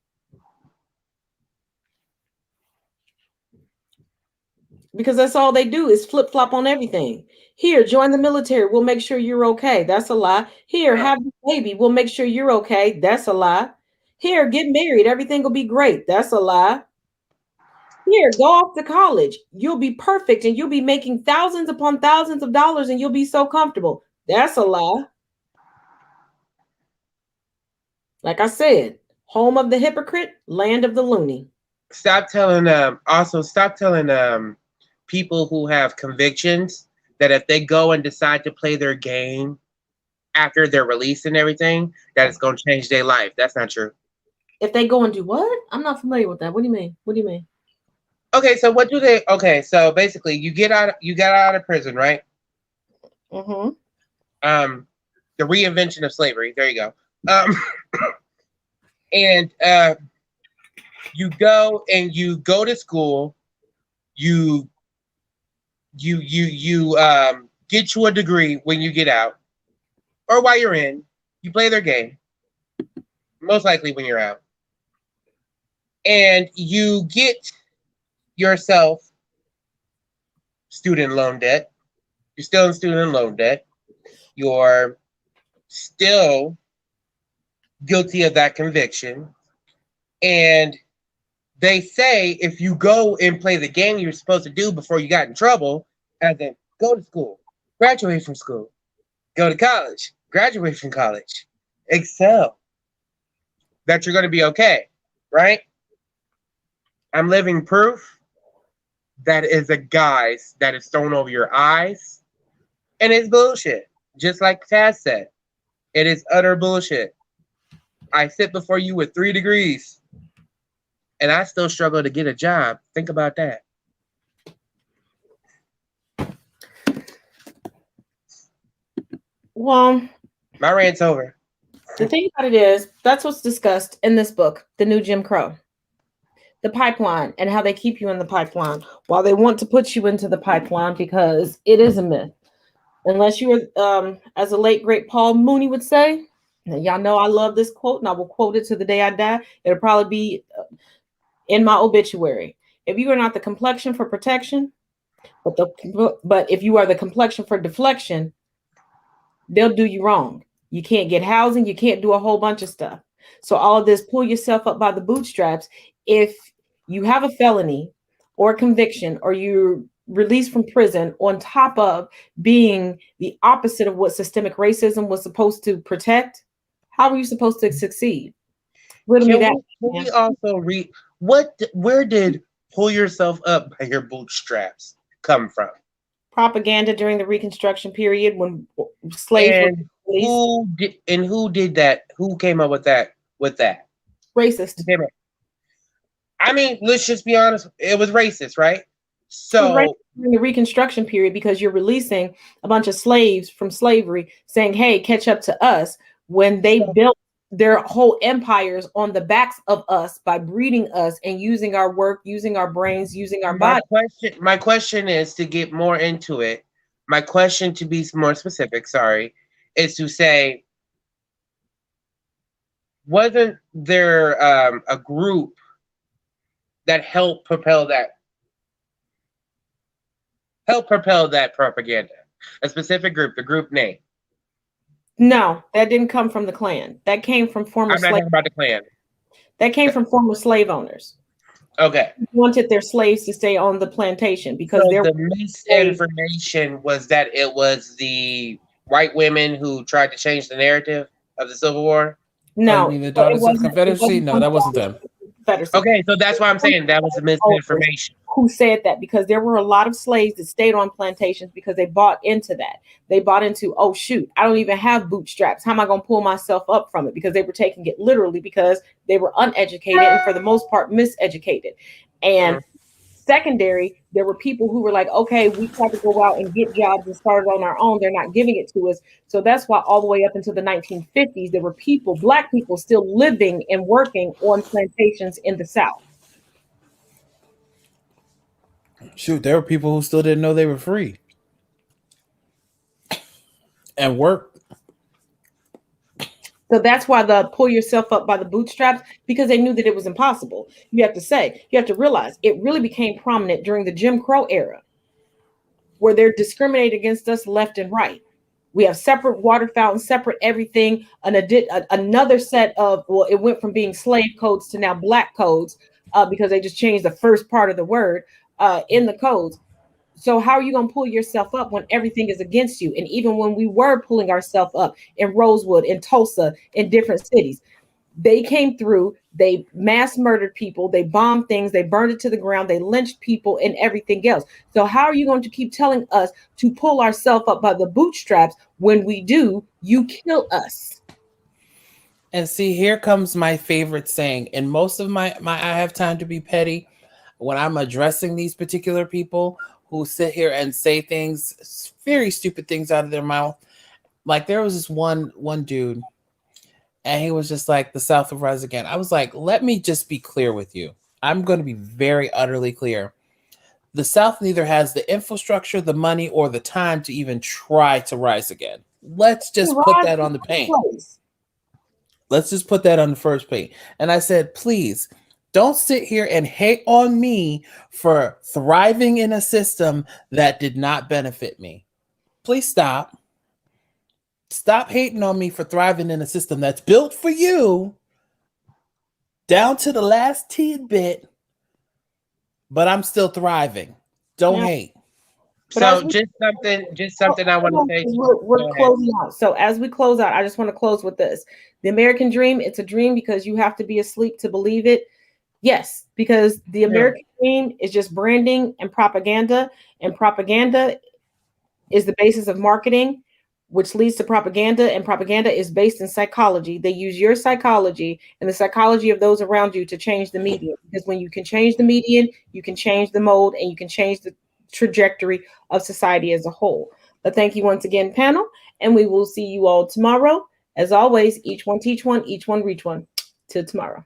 Because that's all they do is flip-flop on everything. Here, join the military. We'll make sure you're okay. That's a lie. Here, have a baby. We'll make sure you're okay. That's a lie. Here, get married. Everything will be great. That's a lie. Here, go off to college. You'll be perfect and you'll be making thousands upon thousands of dollars and you'll be so comfortable. That's a lie. Like I said, home of the hypocrite, land of the loony. Stop telling people who have convictions that if they go and decide to play their game after they're released and everything, that it's going to change their life. That's not true. If they go and do what? I'm not familiar with that. What do you mean? What do you mean? Okay, so what do they? Okay, so basically, you got out of prison, right? Mm-hmm. The reinvention of slavery. There you go. And you go to school. You you get you a degree when you get out, or while you're in. You play their game, most likely when you're out, and you get yourself student loan debt. You're still in student loan debt. You're still guilty of that conviction. And they say if you go and play the game you're supposed to do before you got in trouble, as in go to school, graduate from school, go to college, graduate from college, excel, that you're going to be okay, right? I'm living proof that is a guise that is thrown over your eyes, and it's bullshit. Just like Taz said, it is utter bullshit. I sit before you with 3 degrees, and I still struggle to get a job. Think about that. Well, my rant's over. The thing about it is, that's what's discussed in this book, The New Jim Crow. The pipeline and how they keep you in the pipeline while they want to put you into the pipeline, because it is a myth. Unless you are, as a late, great Paul Mooney would say, and y'all know I love this quote and I will quote it to the day I die. It'll probably be in my obituary. If you are not the complexion for protection, but if you are the complexion for deflection, they'll do you wrong. You can't get housing. You can't do a whole bunch of stuff. So all of this, pull yourself up by the bootstraps. If you have a felony or a conviction, or you're released from prison on top of being the opposite of what systemic racism was supposed to protect, how are you supposed to succeed? Can we also read where did pull yourself up by your bootstraps come from? Propaganda during the Reconstruction period when slaves were released. Who did that? Who came up with that? Racist. I mean, let's just be honest. It was racist, right? So during the Reconstruction period, because you're releasing a bunch of slaves from slavery, saying, "Hey, catch up to us," when they built their whole empires on the backs of us by breeding us and using our work, using our brains, using our body. My question is, to get more into it. My question, to be more specific, is to say, wasn't there a group that helped propel that propaganda? A specific group, the group name? No, that didn't come from the Klan. That came from former I'm not talking about the Klan. That came from former slave owners. Okay. They wanted their slaves to stay on the plantation because the misinformation was that it was the white women who tried to change the narrative of the Civil War. No, you mean the Daughters of Confederacy? No, that wasn't them. Okay, so that's why I'm saying that was the misinformation. Who said that? Because there were a lot of slaves that stayed on plantations because they bought into that. They bought into, oh shoot, I don't even have bootstraps. How am I going to pull myself up from it? Because they were taking it literally because they were uneducated and for the most part miseducated. And secondary, there were people who were like, okay, we tried to go out and get jobs and started on our own. They're not giving it to us. So that's why all the way up until the 1950s, there were people, Black people, still living and working on plantations in the South. Shoot, there were people who still didn't know they were free and worked. So that's why the pull yourself up by the bootstraps, because they knew that it was impossible. You have to realize it really became prominent during the Jim Crow era, where they're discriminating against us left and right. We have separate water fountains, separate everything, another set of, well, it went from being slave codes to now Black codes because they just changed the first part of the word in the codes. So how are you going to pull yourself up when everything is against you? And even when we were pulling ourselves up in Rosewood, in Tulsa, in different cities, they came through, they mass murdered people, they bombed things, they burned it to the ground, they lynched people and everything else. So how are you going to keep telling us to pull ourselves up by the bootstraps when we do, you kill us? And see, here comes my favorite saying. In most of my I have time to be petty, when I'm addressing these particular people who sit here and say things, very stupid things out of their mouth. Like there was this one dude, and he was just like, the South will rise again. I was like, let me just be clear with you. I'm going to be very utterly clear. the South neither has the infrastructure, the money, or the time to even try to rise again. Let's just put that on the paint. Let's just put that on the first page. And I said, please don't sit here and hate on me for thriving in a system that did not benefit me. Please stop. Stop hating on me for thriving in a system that's built for you down to the last tidbit, but I'm still thriving. Don't hate. So just something I want to say. We're closing out. So as we close out, I just want to close with this. The American dream, it's a dream because you have to be asleep to believe it. Yes, because the American dream is just branding and propaganda is the basis of marketing, which leads to propaganda, and propaganda is based in psychology. They use your psychology and the psychology of those around you to change the median, because when you can change the median, you can change the mold and you can change the trajectory of society as a whole. But thank you once again, panel, and we will see you all tomorrow. As always, each one teach one, each one reach one. Till tomorrow.